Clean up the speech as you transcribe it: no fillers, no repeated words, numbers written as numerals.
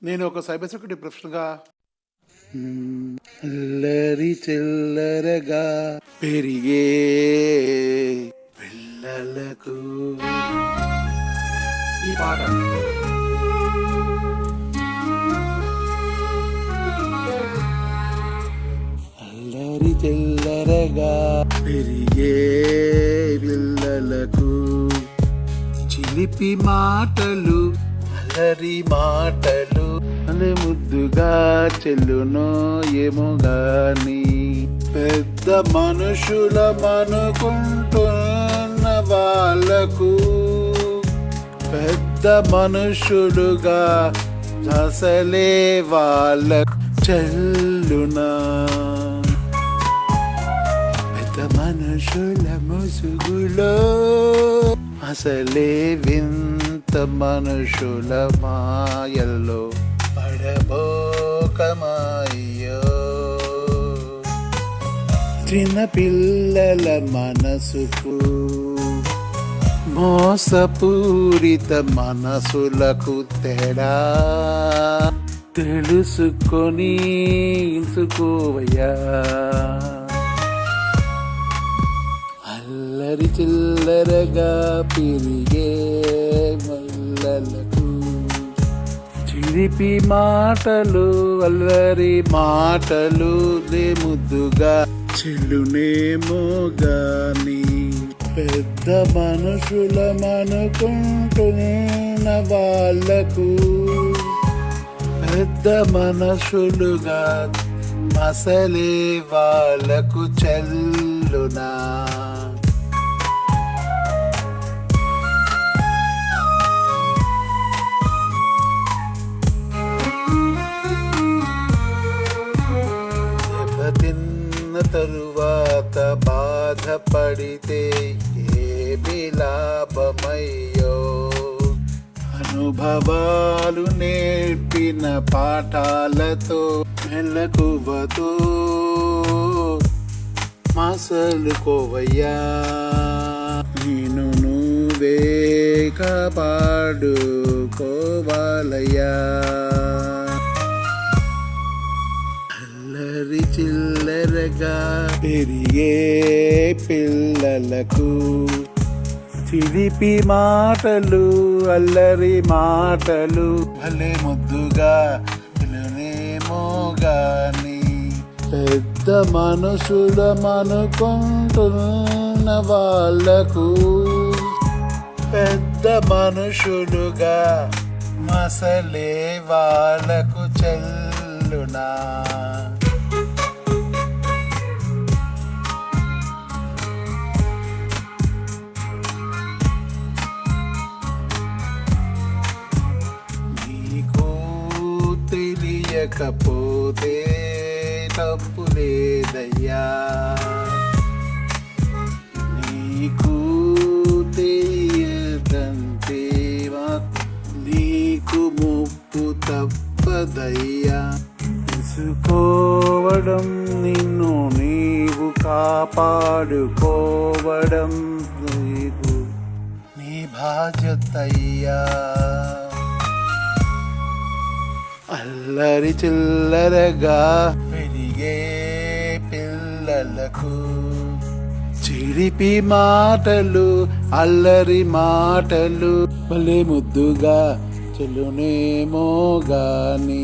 నేను ఒక cyber security ప్రొఫెషనల్గా అల్లరి చిల్లరగా పెరిగే పిల్లలకు ఈ పాట అల్లరి చిల్లరగా పెరిగే పిల్లలకు చిలిపి మాటలు అల్లరి మాటలు అలే ముద్దుగా చెల్లునో ఏమో గాని పెద్ద మనుషులమనుకుంటున్న వాళ్ళకు పెద్ద మనుషులుగా అసలే వాళ్ళకు చెల్లునా పెద్ద మనుషుల ముసుగులో అసలే వింత మనుషుల మాయల్లో పడబోకమాయ్యో చిన్న పిల్లల మనసుకు మోసపూరిత మనసులకు తేడా తెలుసుకొని ఇంసుకోవయ్యా అల్లరి చిల్లరగా పెరిగే మల్లలకు చిలిపి మాటలు అల్లరి మాటలు ముద్దుగా చెల్లునేమో గాని పెద్ద మనుషులమనుకుంటున్న వాళ్ళకు పెద్ద మనసులుగా మసలే వాళ్ళకు చెల్లునా తిన్న తరువాత బాధపడితే ఏమి లాభమయ్యో అనుభవాలు నేర్పిన పాఠాలతో మెలకువతో మసలుకోవయ్యా నేను నువ్వే కాపాడుకోవాలయ్యా అల్లరి చిల్లరగా పెరిగే పిల్లలకు చిలిపి మాటలు అల్లరి మాటలు భలే ముద్దుగా పిల్లనేమో గాని పెద్ద మనుషులమనుకుంటున్న వాళ్ళకు పెద్ద మనుషులుగా మసలే వాళ్ళకు చెల్లునా తెలియకపోతే తప్పు లేదయ్యా నీకు తెలియదంటే నీకు ముప్పు తప్పదయ్యా తెలుసుకోవడం నిన్ను నీవు కాపాడుకోవడం నీవు నీ బాధ్యతయ్యా అల్లరి చిల్లరగా పెరిగే పిల్లలకు చిలిపి మాటలు అల్లరి మాటలు భలే ముద్దుగా చెల్లునేమో గాని